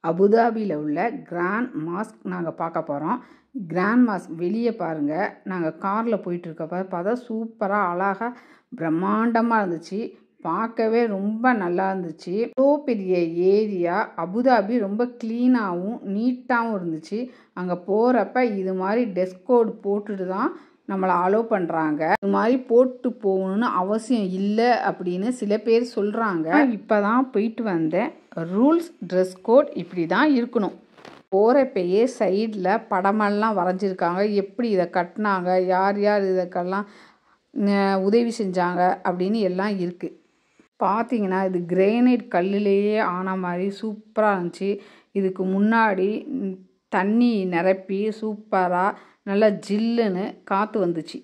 அபுதாபியில் உள்ள grand mosque நாங்கள் பார்க்க போகிறோம். கிராண்ட் மாஸ்க் வெளியே பாருங்கள். நாங்கள் காரில் போயிட்டுருக்கப்ப பார்த்தா சூப்பராக அழகாக பிரம்மாண்டமாக இருந்துச்சு. பார்க்கவே ரொம்ப நல்லா இருந்துச்சு. இவ்வளோ பெரிய ஏரியா. அபுதாபி ரொம்ப க்ளீனாகவும் நீட்டாகவும் இருந்துச்சு. அங்கே போகிறப்ப இது மாதிரி ட்ரெஸ் கோடு போட்டுட்டு தான் நம்மளை அலோவ் பண்ணுறாங்க. இது மாதிரி போட்டு போகணுன்னு அவசியம் இல்லை அப்படின்னு சில பேர் சொல்கிறாங்க. இப்போ தான் போயிட்டு வந்தேன். ரூல்ஸ் ட்ரெஸ் கோட் இப்படி தான் இருக்கணும். போகிறப்பயே சைடில் படமெல்லாம் வரைஞ்சிருக்காங்க. எப்படி இதை கட்டினாங்க, யார் யார் இதுக்கெல்லாம் உதவி செஞ்சாங்க அப்படின்னு எல்லாம் இருக்குது. பார்த்தீங்கன்னா இது கிரேனைட் கல்லுலேயே ஆன மாதிரி சூப்பராக இருந்துச்சு. இதுக்கு முன்னாடி தண்ணி நிரப்பி சூப்பராக நல்லா ஜில்லுன்னு காற்று வந்துச்சு.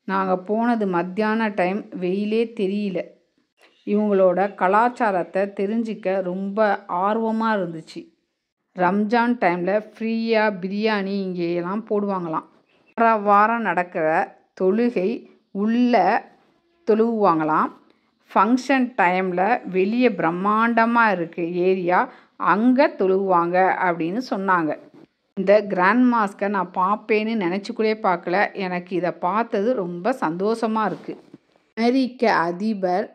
நாங்கள் போனது மத்தியான டைம், வெயிலே தெரியல. இவங்களோட கலாச்சாரத்தை தெரிஞ்சிக்க ரொம்ப ஆர்வமாக இருந்துச்சு. ரம்ஜான் டைமில் ஃப்ரீயாக பிரியாணி இங்கேயெல்லாம் போடுவாங்களாம். வாரம் நடக்கிற தொழுகை உள்ளே தொழுவாங்களாம். ஃபங்க்ஷன் டைமில் வெளியே பிரம்மாண்டமாக இருக்குது ஏரியா, அங்கே தொழுவாங்க அப்படின்னு சொன்னாங்க. இந்த கிராண்ட் மாஸ்கை நான் பார்ப்பேன்னு நினச்சிக்கூடே பார்க்கல. எனக்கு இதை பார்த்தது ரொம்ப சந்தோஷமாக இருக்குது. அமெரிக்க அதிபர்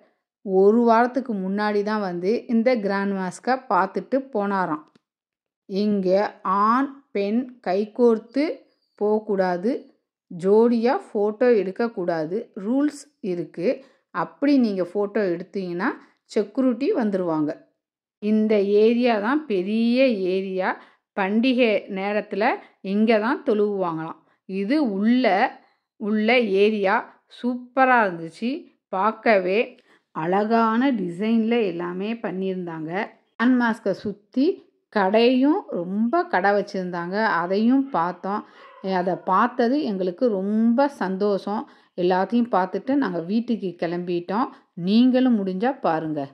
ஒரு வாரத்துக்கு முன்னாடி தான் வந்து இந்த கிராண்ட் மாஸ்கை பார்த்துட்டு போனாராம். இங்கே ஆண் பெண் கைகோர்த்து போகக்கூடாது, ஜோடியாக ஃபோட்டோ எடுக்கக்கூடாது, ரூல்ஸ் இருக்குது. அப்படி நீங்கள் ஃபோட்டோ எடுத்தீங்கன்னா செக்யூரிட்டி வந்துடுவாங்க. இந்த ஏரியா தான் பெரிய ஏரியா. பண்டிகை நேரத்தில் இங்கே தான் தொழுவாங்களாம். இது உள்ள ஏரியா சூப்பராக இருந்துச்சு. பார்க்கவே அழகான டிசைனில் எல்லாமே பண்ணியிருந்தாங்க. கிராண்ட் மாஸ்கை சுற்றி கடையும் ரொம்ப கடை வச்சுருந்தாங்க. அதையும் பார்த்தோம். அதை பார்த்தது எங்களுக்கு ரொம்ப சந்தோஷம். எல்லாத்தையும் பார்த்துட்டு நாங்கள் வீட்டுக்கு கிளம்பிட்டோம். நீங்களும் முடிஞ்சால் பாருங்கள்.